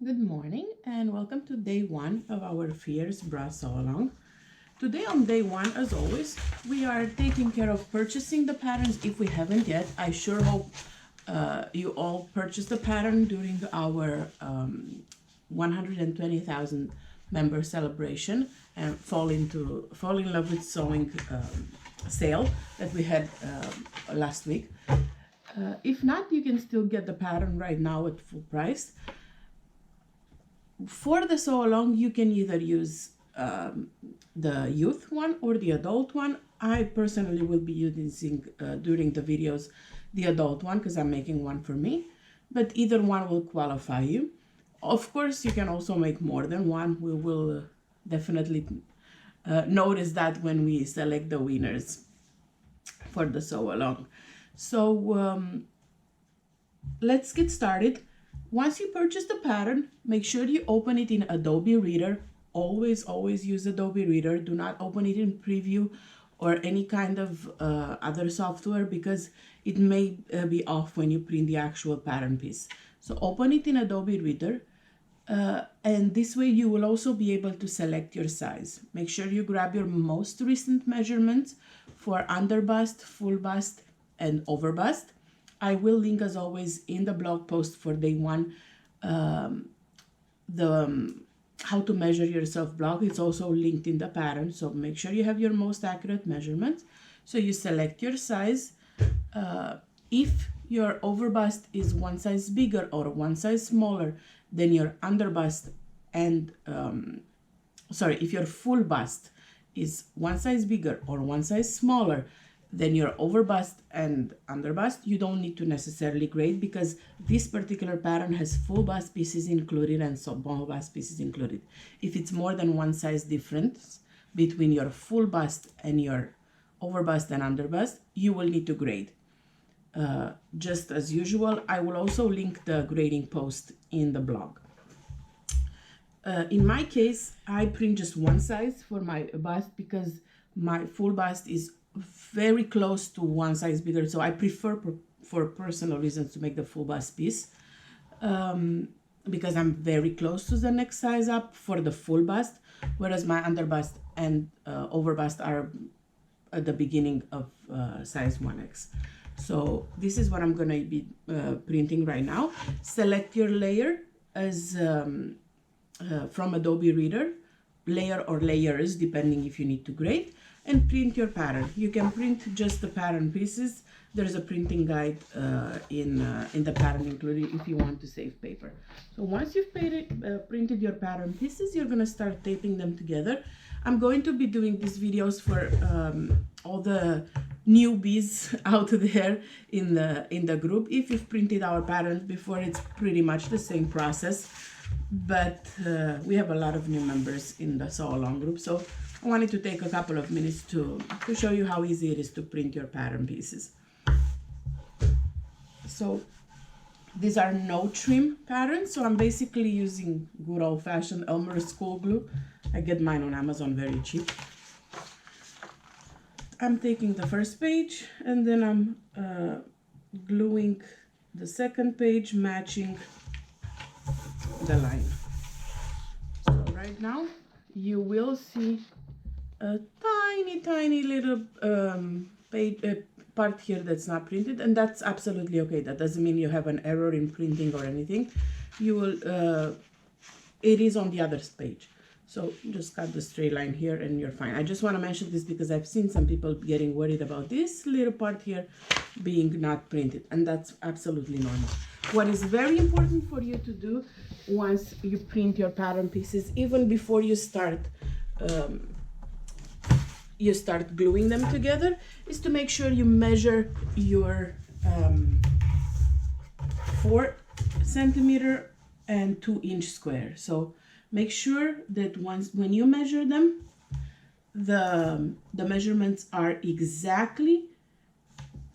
Good morning and welcome to day one of our Fierce Bra SAL along. Today on day one, as always, we are taking care of purchasing the patterns. If we haven't yet, I sure hope you all purchased the pattern during our 120,000 member celebration and fall in love with sewing sale that we had last week. If not, you can still get the pattern right now at full price. For the sew along, you can either use the youth one or the adult one. I personally will be using during the videos the adult one because I'm making one for me, but either one will qualify you. Of course, you can also make more than one. We will definitely notice that when we select the winners for the sew along. So let's get started. Once you purchase the pattern, make sure you open it in Adobe Reader. Always use Adobe Reader. Do not open it in Preview or any kind of other software because it may be off when you print the actual pattern piece. So open it in Adobe Reader and this way you will also be able to select your size. Make sure you grab your most recent measurements for under bust, full bust, and over bust. I will link, as always, in the blog post for day one the how to measure yourself blog. It's also linked in the pattern, so make sure you have your most accurate measurements. So you select your size. If your over bust is one size bigger or one size smaller than your under bust, and if your full bust is one size bigger or one size smaller then your over bust and under bust, you don't need to necessarily grade because this particular pattern has full bust pieces included and small bust pieces included. If it's more than one size difference between your full bust and your over bust and under bust, you will need to grade. Just as usual, I will also link the grading post in the blog. In my case, I print just one size for my bust because my full bust is very close to one size bigger, so I prefer for personal reasons to make the full bust piece because I'm very close to the next size up for the full bust, whereas my under bust and over bust are at the beginning of size 1X. So this is what I'm going to be printing right now. Select your layer as from Adobe Reader, layer or layers depending if you need to grade, and print your pattern. You can print just the pattern pieces. There's a printing guide in the pattern included if you want to save paper. So once you've printed your pattern pieces, you're gonna start taping them together. I'm going to be doing these videos for all the newbies out there in the group. If you've printed our patterns before, it's pretty much the same process, but we have a lot of new members in the sew along group, so I wanted to take a couple of minutes to show you how easy it is to print your pattern pieces. So these are no trim patterns, so I'm basically using good old-fashioned Elmer school glue. I get mine on Amazon very cheap. I'm taking the first page and then I'm gluing the second page, matching the line. So right now you will see a tiny little part here that's not printed, and that's absolutely okay. That doesn't mean you have an error in printing or anything. You will it is on the other page, so just cut the straight line here and you're fine. I just want to mention this because I've seen some people getting worried about this little part here being not printed, and that's absolutely normal. What is very important for you to do once you print your pattern pieces, even before you start gluing them together, is to make sure you measure your 4 centimeter and 2-inch square. So make sure that when you measure them, the measurements are exactly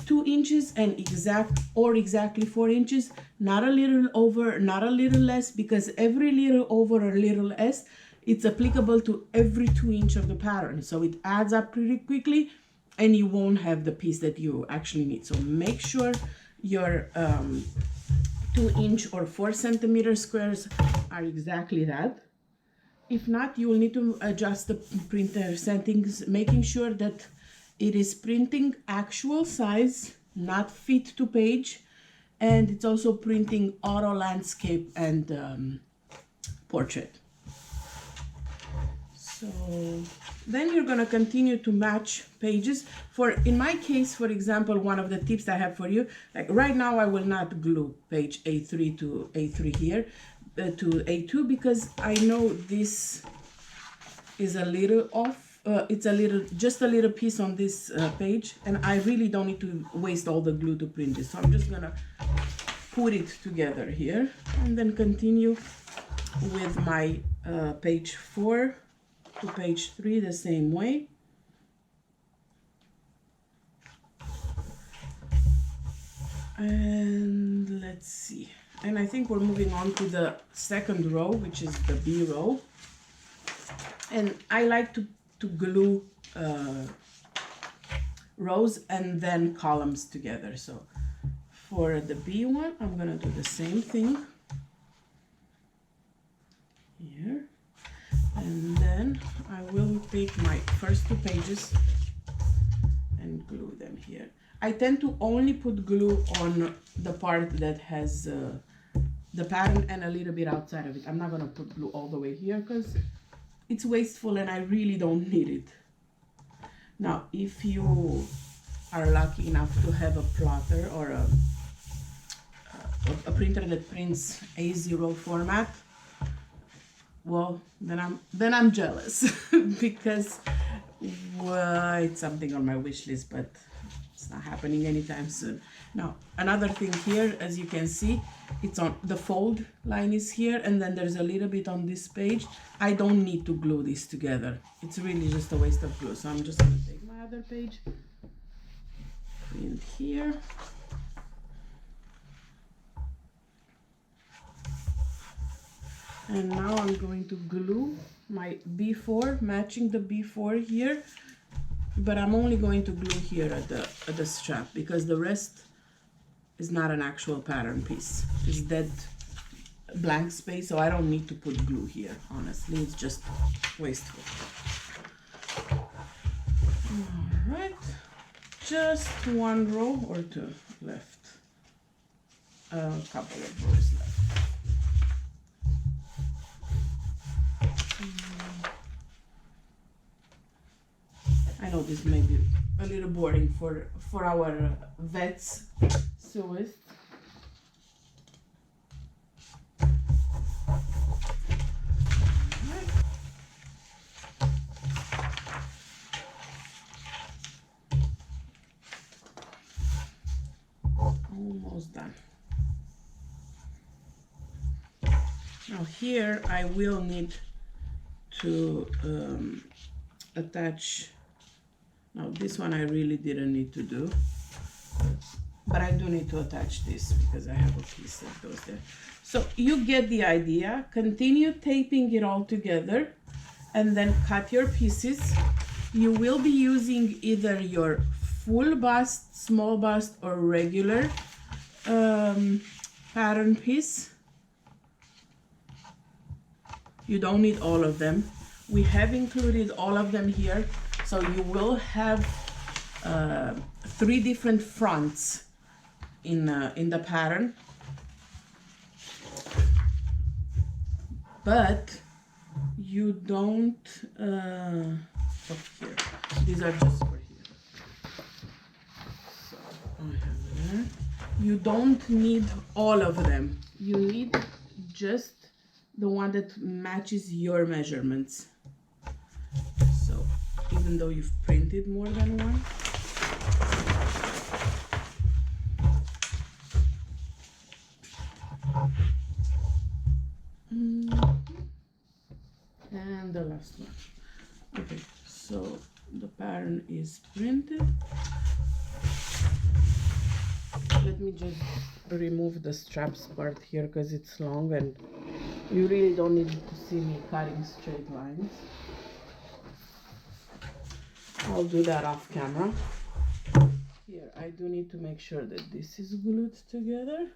2 inches and exactly 4 inches, not a little over, not a little less, because every little over or little less, it's applicable to every 2 inch of the pattern. So it adds up pretty quickly and you won't have the piece that you actually need. So make sure your 2-inch or 4 centimeter squares are exactly that. If not, you will need to adjust the printer settings, making sure that it is printing actual size, not fit to page, and it's also printing auto landscape and portrait. So then you're going to continue to match pages. In my case, for example, one of the tips I have for you, like right now I will not glue page A3 to A3 here, to A2, because I know this is a little off. It's just a little piece on this page, and I really don't need to waste all the glue to print this. So I'm just gonna put it together here and then continue with my page 4 to page 3 the same way. And let's see. And I think we're moving on to the second row, which is the B row. And I like to glue rows and then columns together. So for the B one, I'm gonna do the same thing here. And then I will take my first 2 pages and glue them here. I tend to only put glue on the part that has the pattern and a little bit outside of it. I'm not gonna put glue all the way here because it's wasteful and I really don't need it. Now, if you are lucky enough to have a plotter or a printer that prints A0 format, well, then I'm jealous because, well, it's something on my wish list, but it's not happening anytime soon. Now, another thing here, as you can see, it's on the fold line is here, and then there's a little bit on this page. I don't need to glue this together. It's really just a waste of glue. So I'm just gonna take my other page, print here. And now I'm going to glue my B4, matching the B4 here, but I'm only going to glue here at the strap because the rest is not an actual pattern piece. It's dead blank space, so I don't need to put glue here. Honestly, it's just wasteful. All right, just 1 row or 2 left. A couple of rows left. I know this may be a little boring for our vets sewists. Almost done. Now here I will need to attach. Now this one I really didn't need to do, but I do need to attach this because I have a piece that goes there. So you get the idea. Continue taping it all together and then cut your pieces. You will be using either your full bust, small bust, or regular pattern piece. You don't need all of them. We have included all of them here. So you will have 3 different fronts in the pattern, but you don't. Here, these are just for here. So I have that. You don't need all of them. You need just the one that matches your measurements. Even though you've printed more than one. And the last one. Okay, so the pattern is printed. Let me just remove the straps part here because it's long and you really don't need to see me cutting straight lines. I'll do that off camera. Here, I do need to make sure that this is glued together.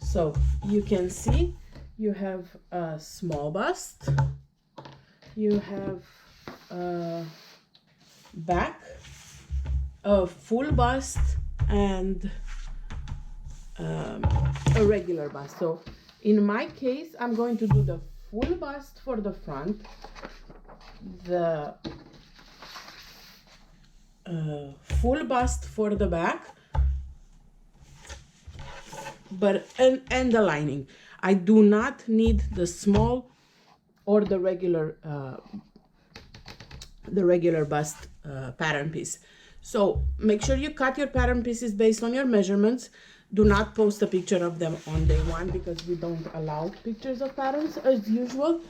So you can see you have a small bust, you have a back, a full bust, and a regular bust. So in my case, I'm going to do the full bust for the front, the full bust for the back, but and the lining. I do not need the small or the regular bust pattern piece. So make sure you cut your pattern pieces based on your measurements. Do not post a picture of them on day one because we don't allow pictures of patterns as usual.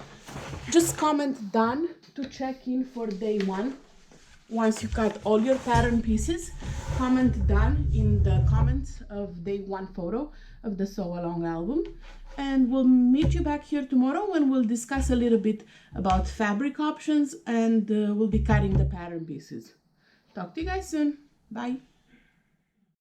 Just comment done to check in for day one. Once you cut all your pattern pieces, comment done in the comments of day one photo of the sew along album. And we'll meet you back here tomorrow when we'll discuss a little bit about fabric options, and we'll be cutting the pattern pieces. Talk to you guys soon. Bye.